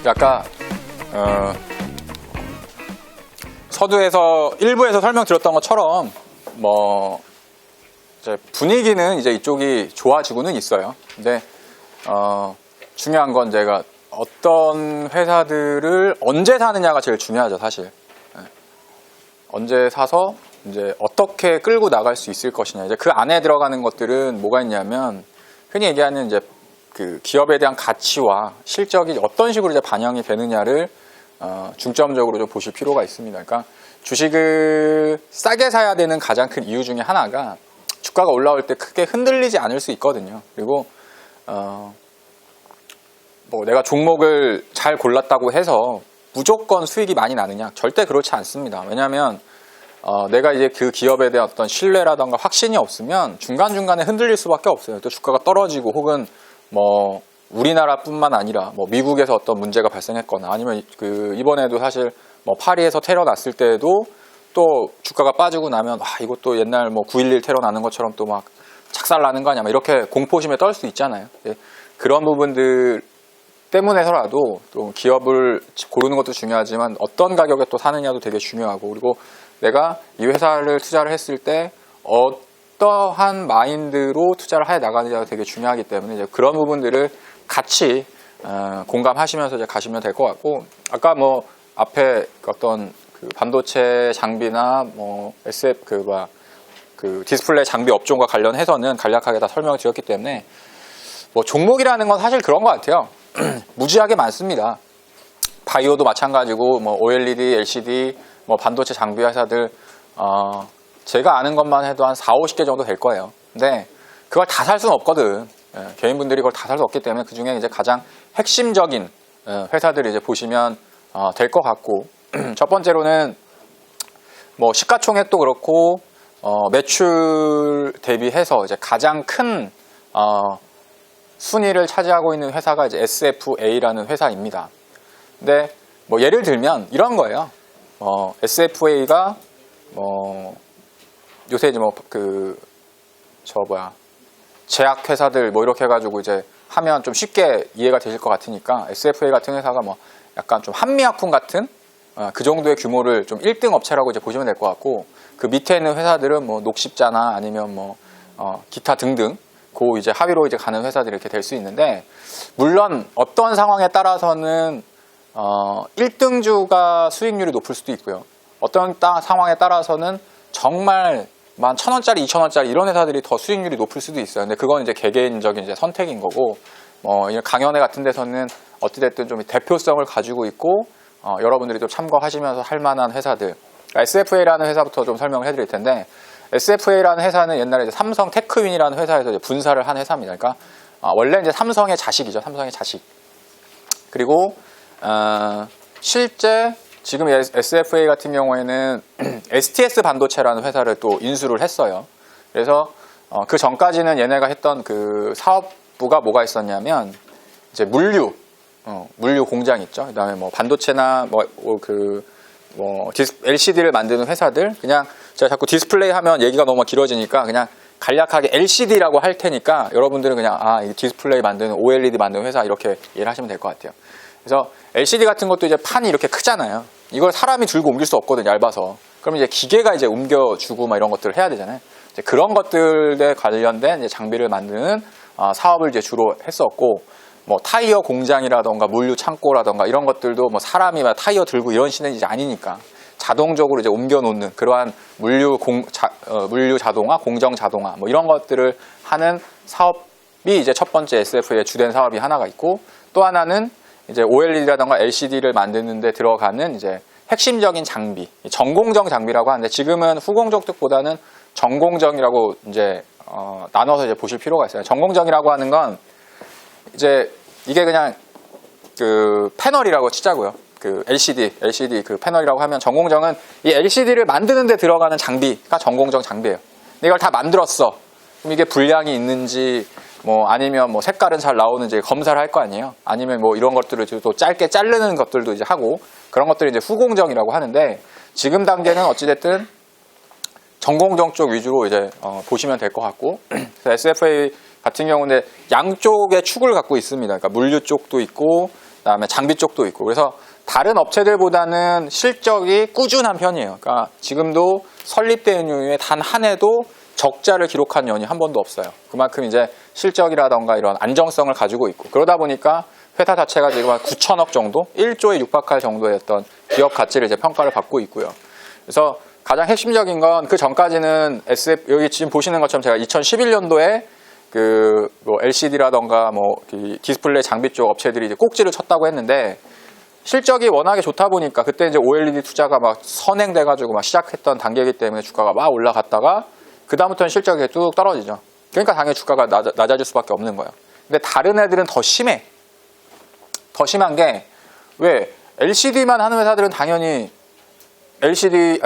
아까 서두에서 일부에서 설명드렸던 것처럼 뭐 이제 분위기는 이제 이쪽이 좋아지고는 있어요. 근데 중요한 건 제가 어떤 회사들을 언제 사느냐가 제일 중요하죠, 사실. 언제 사서 이제 어떻게 끌고 나갈 수 있을 것이냐. 이제 그 안에 들어가는 것들은 뭐가 있냐면 흔히 얘기하는 이제 그 기업에 대한 가치와 실적이 어떤 식으로 이제 반영이 되느냐를 중점적으로 좀 보실 필요가 있습니다. 그러니까 주식을 싸게 사야 되는 가장 큰 이유 중에 하나가 주가가 올라올 때 크게 흔들리지 않을 수 있거든요. 그리고 뭐 내가 종목을 잘 골랐다고 해서 무조건 수익이 많이 나느냐? 절대 그렇지 않습니다. 왜냐하면 내가 이제 그 기업에 대한 어떤 신뢰라던가 확신이 없으면 중간중간에 흔들릴 수밖에 없어요. 또 주가가 떨어지고 혹은 뭐 우리나라뿐만 아니라 뭐 미국에서 어떤 문제가 발생했거나 아니면 그 이번에도 사실 뭐 파리에서 테러 났을 때에도 또 주가가 빠지고 나면 이것도 옛날 뭐 9.11 테러 나는 것처럼 또 막 착살 나는 거 아니야? 막 이렇게 공포심에 떨 수 있잖아요. 그런 부분들 때문에서라도 또 기업을 고르는 것도 중요하지만 어떤 가격에 또 사느냐도 되게 중요하고, 그리고 내가 이 회사를 투자를 했을 때 어떠한 마인드로 투자를 해 나가느냐가 되게 중요하기 때문에 이제 그런 부분들을 같이 공감하시면서 이제 가시면 될 것 같고, 아까 뭐 앞에 어떤 그 반도체 장비나 뭐 SF 그 디스플레이 장비 업종과 관련해서는 간략하게 다 설명을 드렸기 때문에 뭐 종목이라는 건 사실 그런 것 같아요. 무지하게 많습니다. 바이오도 마찬가지고 뭐 OLED, LCD, 뭐 반도체 장비 회사들 제가 아는 것만 해도 한 40-50개 정도 될 거예요. 근데 그걸 다 살 수는 없거든. 개인분들이 그걸 다 살 수 없기 때문에 그 중에 이제 가장 핵심적인 회사들을 이제 보시면 될 것 같고, 첫 번째로는 뭐 시가총액도 그렇고 매출 대비해서 이제 가장 큰 순위를 차지하고 있는 회사가 이제 SFA라는 회사입니다. 근데 뭐 예를 들면 이런 거예요. SFA가 요새 이제 제약 회사들 뭐 이렇게 해가지고 이제 하면 좀 쉽게 이해가 되실 것 같으니까 SFA 같은 회사가 뭐 약간 좀 한미약품 같은 그 정도의 규모를 좀 1등 업체라고 이제 보시면 될 것 같고, 그 밑에 있는 회사들은 뭐 녹십자나 아니면 뭐 기타 등등 그 이제 하위로 이제 가는 회사들이 이렇게 될 수 있는데, 물론 어떤 상황에 따라서는 1등주가 수익률이 높을 수도 있고요. 어떤 상황에 따라서는 정말 1,000원짜리, 2,000원짜리 이런 회사들이 더 수익률이 높을 수도 있어요. 근데 그건 이제 개개인적인 이제 선택인 거고, 강연회 같은 데서는 어찌됐든 좀 대표성을 가지고 있고, 여러분들이 좀 참고하시면서 할 만한 회사들. 그러니까 SFA라는 회사부터 좀 설명을 해드릴 텐데, SFA라는 회사는 옛날에 이제 삼성 테크윈이라는 회사에서 이제 분사를 한 회사입니다. 그러니까 원래 이제 삼성의 자식이죠. 삼성의 자식. 그리고 실제 지금 SFA 같은 경우에는 STS 반도체라는 회사를 또 인수를 했어요. 그래서 그 전까지는 얘네가 했던 그 사업부가 뭐가 있었냐면 이제 물류 공장 있죠. 그다음에 뭐 반도체나 LCD를 만드는 회사들, 그냥 제가 자꾸 디스플레이 하면 얘기가 너무 길어지니까 그냥 간략하게 LCD라고 할 테니까 여러분들은 그냥 이 디스플레이 만드는 OLED 만드는 회사 이렇게 이해를 하시면 될 것 같아요. 그래서 LCD 같은 것도 이제 판이 이렇게 크잖아요. 이걸 사람이 들고 옮길 수 없거든요, 얇아서. 그럼 이제 기계가 이제 옮겨주고 막 이런 것들을 해야 되잖아요. 이제 그런 것들에 관련된 이제 장비를 만드는 사업을 이제 주로 했었고, 뭐 타이어 공장이라던가 물류 창고라던가 이런 것들도 뭐 사람이 막 타이어 들고 이런 시대는 이제 아니니까 자동적으로 이제 옮겨놓는 그러한 물류 자동화, 공정 자동화 뭐 이런 것들을 하는 사업이 이제 첫 번째 SF의 주된 사업이 하나가 있고, 또 하나는 이제 OLED라던가 LCD를 만드는 데 들어가는 이제 핵심적인 장비, 전공정 장비라고 하는데, 지금은 후공정 쪽보다는 전공정이라고 이제 나눠서 이제 보실 필요가 있어요. 전공정이라고 하는 건 이제 이게 그냥 그 패널이라고 치자고요. 그 LCD 그 패널이라고 하면, 전공정은 이 LCD를 만드는 데 들어가는 장비가 전공정 장비예요. 근데 이걸 다 만들었어. 그럼 이게 불량이 있는지 뭐 아니면 뭐 색깔은 잘 나오는지 검사를 할 거 아니에요. 아니면 뭐 이런 것들을 또 짧게 자르는 것들도 이제 하고, 그런 것들이 이제 후공정이라고 하는데, 지금 단계는 어찌됐든 전공정 쪽 위주로 이제 보시면 될 것 같고, SFA 같은 경우는 양쪽의 축을 갖고 있습니다. 그러니까 물류 쪽도 있고 그다음에 장비 쪽도 있고. 그래서 다른 업체들보다는 실적이 꾸준한 편이에요. 그러니까 지금도 설립된 이후에 단 한 해도 적자를 기록한 연이 한 번도 없어요. 그만큼 이제 실적이라던가 이런 안정성을 가지고 있고, 그러다 보니까 회사 자체가 지금 한 9천억 정도, 1조에 육박할 정도의 어떤 기업 가치를 이제 평가를 받고 있고요. 그래서 가장 핵심적인 건 그 전까지는 SF, 여기 지금 보시는 것처럼 제가 2011년도에 뭐 LCD라던가 뭐 디스플레이 장비 쪽 업체들이 이제 꼭지를 쳤다고 했는데, 실적이 워낙에 좋다 보니까 그때 이제 OLED 투자가 막 선행돼가지고 막 시작했던 단계이기 때문에 주가가 막 올라갔다가 그다음부터는 실적이 뚝 떨어지죠. 그러니까 당연히 주가가 낮아질 수밖에 없는 거예요. 근데 다른 애들은 더 심해. 더 심한 게, 왜 LCD만 하는 회사들은 당연히 LCD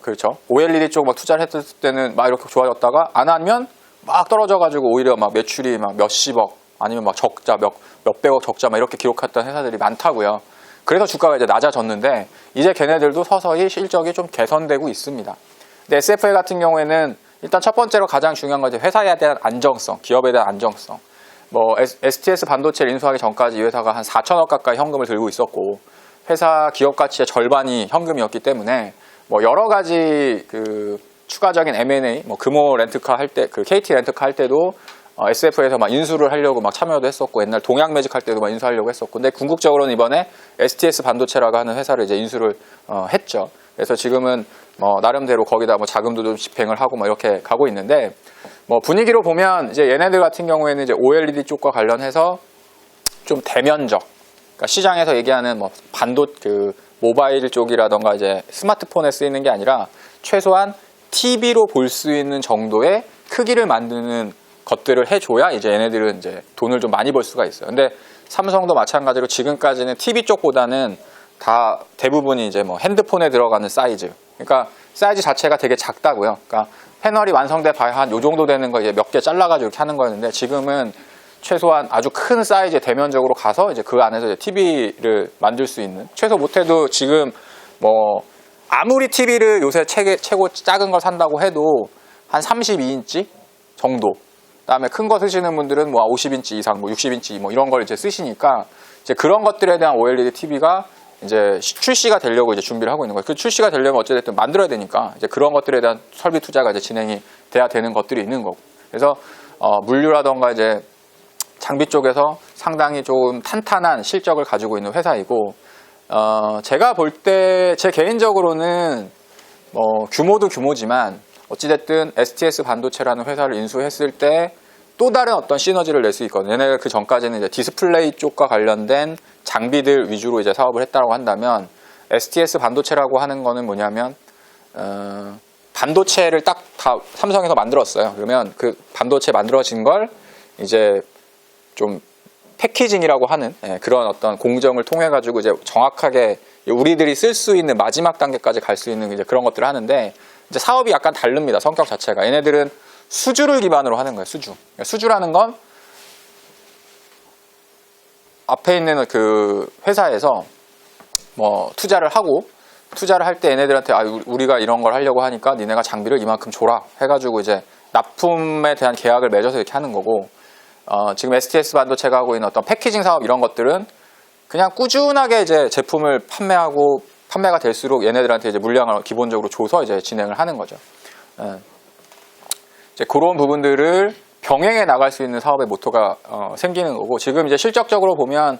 그렇죠. OLED 쪽 막 투자를 했을 때는 막 이렇게 좋아졌다가 안 하면 막 떨어져가지고 오히려 막 매출이 막 몇십억 아니면 막 적자 몇백억 적자 막 이렇게 기록했던 회사들이 많다고요. 그래서 주가가 이제 낮아졌는데 이제 걔네들도 서서히 실적이 좀 개선되고 있습니다. 근데 SFA 같은 경우에는 일단 첫 번째로 가장 중요한 건 회사에 대한 안정성, 기업에 대한 안정성. 뭐 STS 반도체를 인수하기 전까지 이 회사가 한 4천억 가까이 현금을 들고 있었고, 회사 기업 가치의 절반이 현금이었기 때문에 뭐 여러 가지 추가적인 M&A, 뭐 금호 렌트카 할 때, KT 렌트카 할 때도 SF에서 막 인수를 하려고 막 참여도 했었고, 옛날 동양 매직 할 때도 막 인수하려고 했었고, 근데 궁극적으로는 이번에 STS 반도체라고 하는 회사를 이제 인수를 했죠. 그래서 지금은 뭐 나름대로 거기다 뭐 자금도 좀 집행을 하고 뭐 이렇게 가고 있는데, 뭐 분위기로 보면 이제 얘네들 같은 경우에는 이제 OLED 쪽과 관련해서 좀 대면적, 그러니까 시장에서 얘기하는 뭐 모바일 쪽이라던가 이제 스마트폰에 쓰이는 게 아니라 최소한 TV로 볼 수 있는 정도의 크기를 만드는 것들을 해줘야 이제 얘네들은 이제 돈을 좀 많이 벌 수가 있어요. 근데 삼성도 마찬가지로 지금까지는 TV 쪽보다는 다 대부분이 이제 뭐 핸드폰에 들어가는 사이즈, 그러니까 사이즈 자체가 되게 작다고요. 그러니까 패널이 완성돼 봐야 한 요 정도 되는 거 이제 몇 개 잘라가지고 이렇게 하는 거였는데, 지금은 최소한 아주 큰 사이즈의 대면적으로 가서 이제 그 안에서 이제 TV를 만들 수 있는, 최소 못해도 지금 뭐 아무리 TV를 요새 최고 작은 걸 산다고 해도 한 32인치 정도, 그다음에 큰 거 쓰시는 분들은 뭐 50인치 이상, 뭐 60인치 뭐 이런 걸 이제 쓰시니까 이제 그런 것들에 대한 OLED TV가 이제 출시가 되려고 이제 준비를 하고 있는 거예요. 그 출시가 되려면 어쨌든 만들어야 되니까 이제 그런 것들에 대한 설비 투자가 이제 진행이 돼야 되는 것들이 있는 거고. 그래서 물류라던가 이제 장비 쪽에서 상당히 좀 탄탄한 실적을 가지고 있는 회사이고, 제가 볼 때 제 개인적으로는 뭐 규모도 규모지만 어찌됐든 STS 반도체라는 회사를 인수했을 때 또 다른 어떤 시너지를 낼 수 있거든요. 얘네가 그 전까지는 이제 디스플레이 쪽과 관련된 장비들 위주로 이제 사업을 했다고 한다면, STS 반도체라고 하는 거는 뭐냐면 반도체를 딱 다 삼성에서 만들었어요. 그러면 그 반도체 만들어진 걸 이제 좀 패키징이라고 하는 그런 어떤 공정을 통해 가지고 이제 정확하게 우리들이 쓸 수 있는 마지막 단계까지 갈 수 있는 이제 그런 것들을 하는데, 이제 사업이 약간 다릅니다. 성격 자체가. 얘네들은 수주를 기반으로 하는 거예요. 수주. 그러니까 수주라는 건 앞에 있는 그 회사에서 뭐 투자를 할 때 얘네들한테 우리가 이런 걸 하려고 하니까 니네가 장비를 이만큼 줘라 해가지고 이제 납품에 대한 계약을 맺어서 이렇게 하는 거고, 지금 STS 반도체가 하고 있는 어떤 패키징 사업 이런 것들은 그냥 꾸준하게 이제 제품을 판매가 될수록 얘네들한테 이제 물량을 기본적으로 줘서 이제 진행을 하는 거죠. 이제 그런 부분들을 병행해 나갈 수 있는 사업의 모토가 생기는 거고, 지금 이제 실적적으로 보면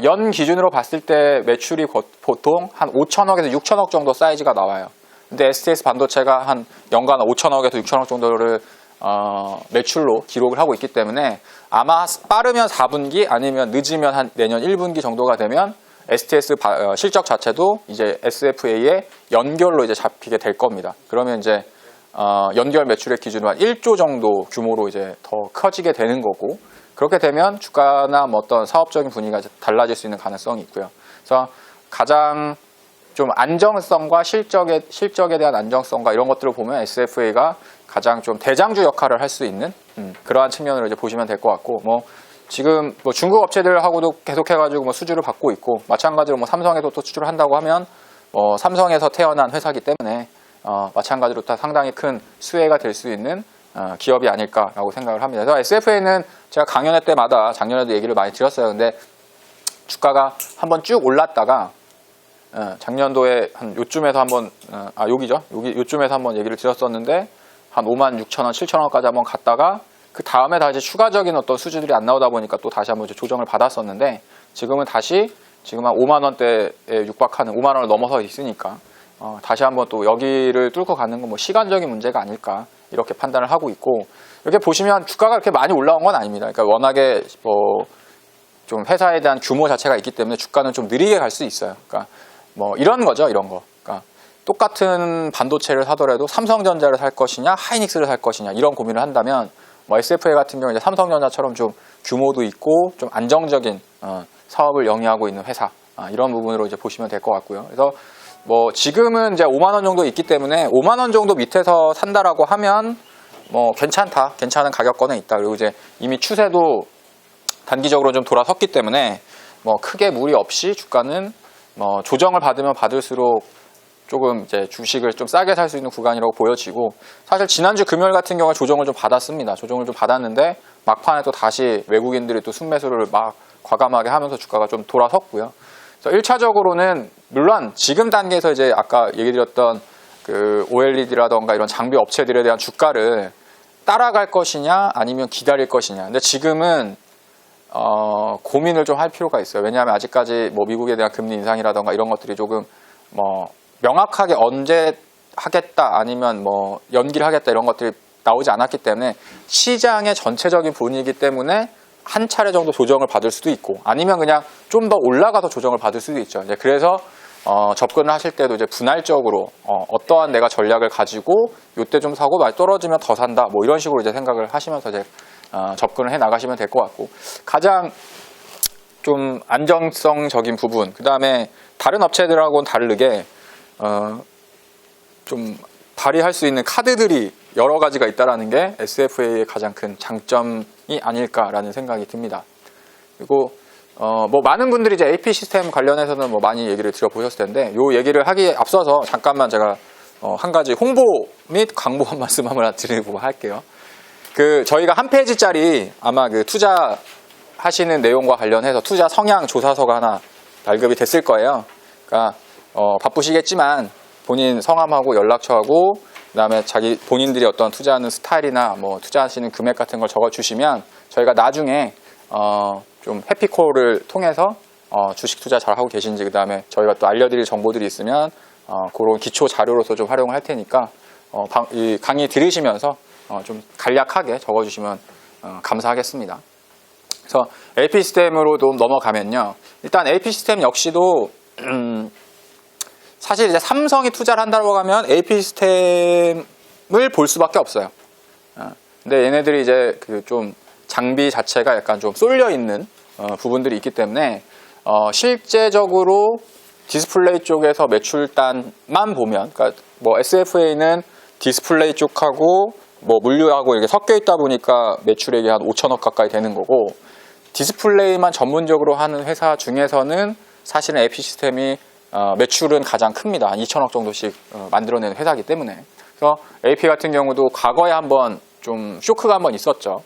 연 기준으로 봤을 때 매출이 보통 한 5천억에서 6천억 정도 사이즈가 나와요. 근데 STS 반도체가 한 연간 5천억에서 6천억 정도를 매출로 기록을 하고 있기 때문에 아마 빠르면 4분기 아니면 늦으면 한 내년 1분기 정도가 되면 STS 실적 자체도 이제 SFA의 연결로 이제 잡히게 될 겁니다. 그러면 이제 연결 매출액 기준으로 한 1조 정도 규모로 이제 더 커지게 되는 거고, 그렇게 되면 주가나 뭐 어떤 사업적인 분위기가 달라질 수 있는 가능성이 있고요. 그래서 가장 좀 안정성과 실적에 대한 안정성과 이런 것들을 보면 SFA가 가장 좀 대장주 역할을 할 수 있는 그러한 측면으로 이제 보시면 될 것 같고, 뭐 지금 뭐 중국 업체들하고도 계속해가지고 뭐 수주를 받고 있고, 마찬가지로 뭐 삼성에도 또 수주를 한다고 하면 뭐 삼성에서 태어난 회사이기 때문에 마찬가지로 다 상당히 큰 수혜가 될 수 있는 기업이 아닐까라고 생각을 합니다. 그래서 SFA는 제가 강연회 때마다 작년에도 얘기를 많이 드렸어요. 근데 주가가 한번 쭉 올랐다가 작년도에 한 요쯤에서 한번 여기죠. 요쯤에서 한번 얘기를 드렸었는데 한 56,000원, 7,000원까지 한번 갔다가 그 다음에 다시 추가적인 어떤 수주들이 안 나오다 보니까 또 다시 한번 조정을 받았었는데 지금은 다시 지금 한 5만 원대에 육박하는 5만 원을 넘어서 있으니까 다시 한번 또 여기를 뚫고 가는 건 뭐 시간적인 문제가 아닐까 이렇게 판단을 하고 있고 이렇게 보시면 주가가 그렇게 많이 올라온 건 아닙니다. 그러니까 워낙에 뭐 좀 회사에 대한 규모 자체가 있기 때문에 주가는 좀 느리게 갈 수 있어요. 그러니까 뭐 이런 거죠, 이런 거. 그러니까 똑같은 반도체를 사더라도 삼성전자를 살 것이냐, 하이닉스를 살 것이냐 이런 고민을 한다면 뭐 SFA 같은 경우 이제 삼성전자처럼 좀 규모도 있고 좀 안정적인 사업을 영위하고 있는 회사 이런 부분으로 이제 보시면 될 것 같고요. 그래서 뭐 지금은 이제 5만 원 정도 있기 때문에 5만 원 정도 밑에서 산다라고 하면 뭐 괜찮다, 괜찮은 가격권에 있다. 그리고 이제 이미 추세도 단기적으로 좀 돌아섰기 때문에 뭐 크게 무리 없이 주가는 뭐 조정을 받으면 받을수록 조금 이제 주식을 좀 싸게 살 수 있는 구간이라고 보여지고 사실 지난주 금요일 같은 경우에 조정을 좀 받았습니다. 조정을 좀 받았는데 막판에 또 다시 외국인들이 또 순매수를 막 과감하게 하면서 주가가 좀 돌아섰고요. 그래서 1차적으로는 물론 지금 단계에서 이제 아까 얘기 드렸던 그 OLED라던가 이런 장비 업체들에 대한 주가를 따라갈 것이냐 아니면 기다릴 것이냐. 근데 지금은 고민을 좀 할 필요가 있어요. 왜냐하면 아직까지 뭐 미국에 대한 금리 인상이라던가 이런 것들이 조금 뭐 명확하게 언제 하겠다 아니면 뭐 연기를 하겠다 이런 것들이 나오지 않았기 때문에 시장의 전체적인 분위기 때문에 한 차례 정도 조정을 받을 수도 있고 아니면 그냥 좀 더 올라가서 조정을 받을 수도 있죠. 이제 그래서 접근을 하실 때도 이제 분할적으로 어떠한 내가 전략을 가지고 이때 좀 사고 많이 떨어지면 더 산다 뭐 이런 식으로 이제 생각을 하시면서 이제 접근을 해 나가시면 될 것 같고 가장 좀 안정성적인 부분 그 다음에 다른 업체들하고는 다르게 좀 발휘할 수 있는 카드들이 여러 가지가 있다라는 게 SFA의 가장 큰 장점이 아닐까라는 생각이 듭니다. 그리고 뭐 많은 분들이 이제 AP 시스템 관련해서는 뭐 많이 얘기를 들어보셨을 텐데 요 얘기를 하기에 앞서서 잠깐만 제가 한 가지 홍보 및 광고 한 말씀 한번 드리고 할게요. 그 저희가 한 페이지짜리 아마 그 투자 하시는 내용과 관련해서 투자 성향 조사서가 하나 발급이 됐을 거예요. 그러니까 바쁘시겠지만 본인 성함하고 연락처하고 그다음에 자기 본인들이 어떤 투자하는 스타일이나 뭐 투자하시는 금액 같은 걸 적어 주시면 저희가 나중에 좀 해피콜을 통해서 주식 투자 잘 하고 계신지 그다음에 저희가 또 알려드릴 정보들이 있으면 그런 기초 자료로서 좀 활용을 할 테니까 이 강의 들으시면서 좀 간략하게 적어주시면 감사하겠습니다. 그래서 AP 시스템으로 좀 넘어가면요. 일단 AP 시스템 역시도 사실 이제 삼성이 투자를 한다고 하면 AP 시스템을 볼 수밖에 없어요. 근데 얘네들이 이제 그 좀 장비 자체가 약간 좀 쏠려 있는 부분들이 있기 때문에 실제적으로 디스플레이 쪽에서 매출단만 보면, 그러니까 뭐 SFA는 디스플레이 쪽하고 뭐 물류하고 이렇게 섞여 있다 보니까 매출액이 한 5천억 가까이 되는 거고, 디스플레이만 전문적으로 하는 회사 중에서는 사실은 AP 시스템이 매출은 가장 큽니다. 한 2천억 정도씩 만들어내는 회사이기 때문에. 그래서 AP 같은 경우도 과거에 한번 좀 쇼크가 한번 있었죠.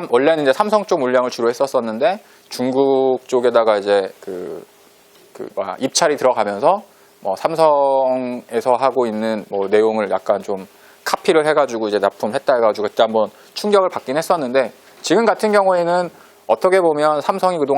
원래는 이제 삼성 쪽 물량을 주로 했었었는데 중국 쪽에다가 이제 입찰이 들어가면서 뭐 삼성에서 하고 있는 뭐 내용을 약간 좀 카피를 해가지고 이제 납품했다 해가지고 그때 한번 충격을 받긴 했었는데, 지금 같은 경우에는 어떻게 보면 삼성이 그동안